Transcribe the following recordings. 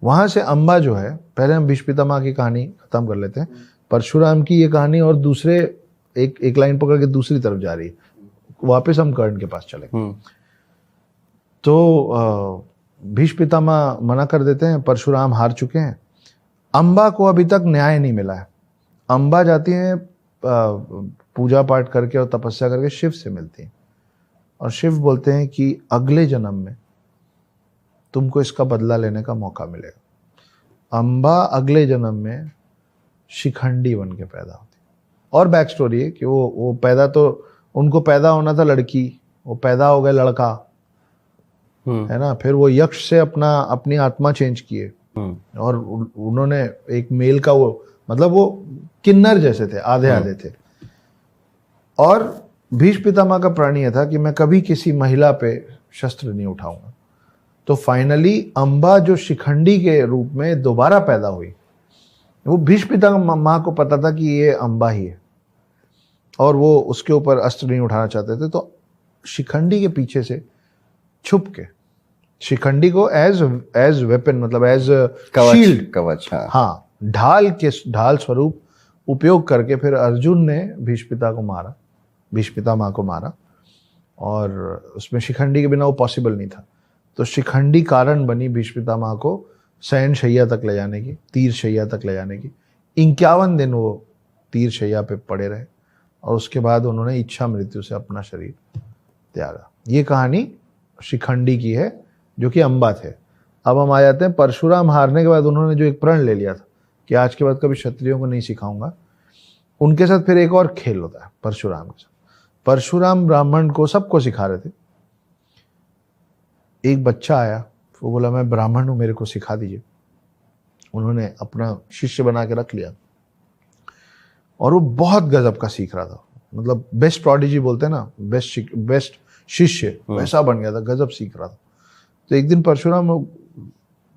वहां से अंबा जो है, पहले हम भीष्म पितामह की कहानी खत्म कर लेते हैं, परशुराम की ये कहानी और दूसरे एक लाइन पकड़ के दूसरी तरफ जा रही है, वापस हम कर्ण के पास चले। तो भीष्म पितामह मना कर देते हैं, परशुराम हार चुके हैं। अंबा को अभी तक न्याय नहीं मिला है। अंबा जाती है पूजा पाठ करके और तपस्या करके शिव से मिलती हैं, और शिव बोलते हैं कि अगले जन्म में तुमको इसका बदला लेने का मौका मिलेगा। अंबा अगले जन्म में शिखंडी बन के पैदा होती है। और बैक स्टोरी है कि वो पैदा, तो उनको पैदा होना था लड़की, वो पैदा हो गए लड़का, है ना। फिर वो यक्ष से अपनी आत्मा चेंज किए और उन्होंने एक मेल का, वो मतलब वो किन्नर जैसे थे, आधे आधे थे। और भीष्म पितामह का प्रण यह था कि मैं कभी किसी महिला पे शस्त्र नहीं उठाऊंगा। तो फाइनली अंबा जो शिखंडी के रूप में दोबारा पैदा हुई, वो भीष्म पितामह को पता था कि ये अंबा ही है और वो उसके ऊपर अस्त्र नहीं उठाना चाहते थे। तो शिखंडी के पीछे से छुप के शिखंडी को एज वेपन, मतलब एज शील्ड, कवच, हाँ, ढाल स्वरूप उपयोग करके फिर अर्जुन ने भीष्म पितामह को मारा। और उसमें शिखंडी के बिना वो पॉसिबल नहीं था। तो शिखंडी कारण बनी भीष्म पितामह को शयन शैया तक ले जाने की, तीर शैया तक ले जाने की। 51 दिन वो तीर शैया पे पड़े रहे और उसके बाद उन्होंने इच्छा मृत्यु से अपना शरीर त्यागा। ये कहानी शिखंडी की है जो कि अंबा थे। अब हम आ जाते हैं परशुराम हारने के बाद उन्होंने जो एक प्रण ले लिया था कि आज के बाद कभी क्षत्रियों को नहीं सिखाऊंगा। उनके साथ फिर एक और खेल होता है परशुराम के साथ। परशुराम ब्राह्मण को सबको सिखा रहे थे। एक बच्चा आया, वो बोला मैं ब्राह्मण हूं, मेरे को सिखा दीजिए। उन्होंने अपना शिष्य बना के रख लिया और वो बहुत गजब का सीख रहा था, मतलब बेस्ट प्रोडिजी बोलते हैं ना, बेस्ट शिष्य वैसा बन गया था, गजब सीख रहा था। तो एक दिन परशुराम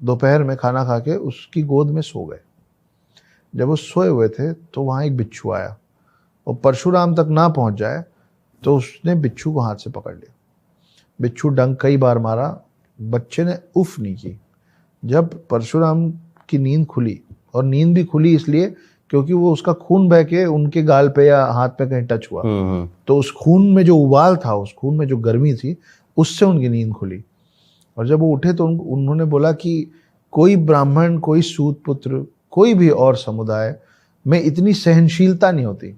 दोपहर में खाना खा के उसकी गोद में सो गए। जब वो सोए हुए थे तो वहां एक बिच्छू आया और परशुराम तक ना पहुंच जाए तो उसने बिच्छू को हाथ से पकड़ लिया। बिच्छू डंक कई बार मारा, बच्चे ने उफ नहीं की। जब परशुराम की नींद खुली, और नींद भी खुली इसलिए क्योंकि वो उसका खून बह के उनके गाल पे या हाथ पे कहीं टच हुआ, तो उस खून में जो उबाल था, उस खून में जो गर्मी थी, उससे उनकी नींद खुली। और जब वो उठे तो उन्होंने बोला कि कोई ब्राह्मण, कोई सूत पुत्र, कोई भी और समुदाय में इतनी सहनशीलता नहीं होती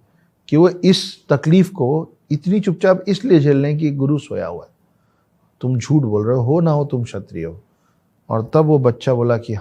कि वो इस तकलीफ को इतनी चुपचाप इसलिए झेल लें कि गुरु सोया हुआ है। तुम झूठ बोल रहे हो ना हो तुम क्षत्रिय हो। और तब वो बच्चा बोला कि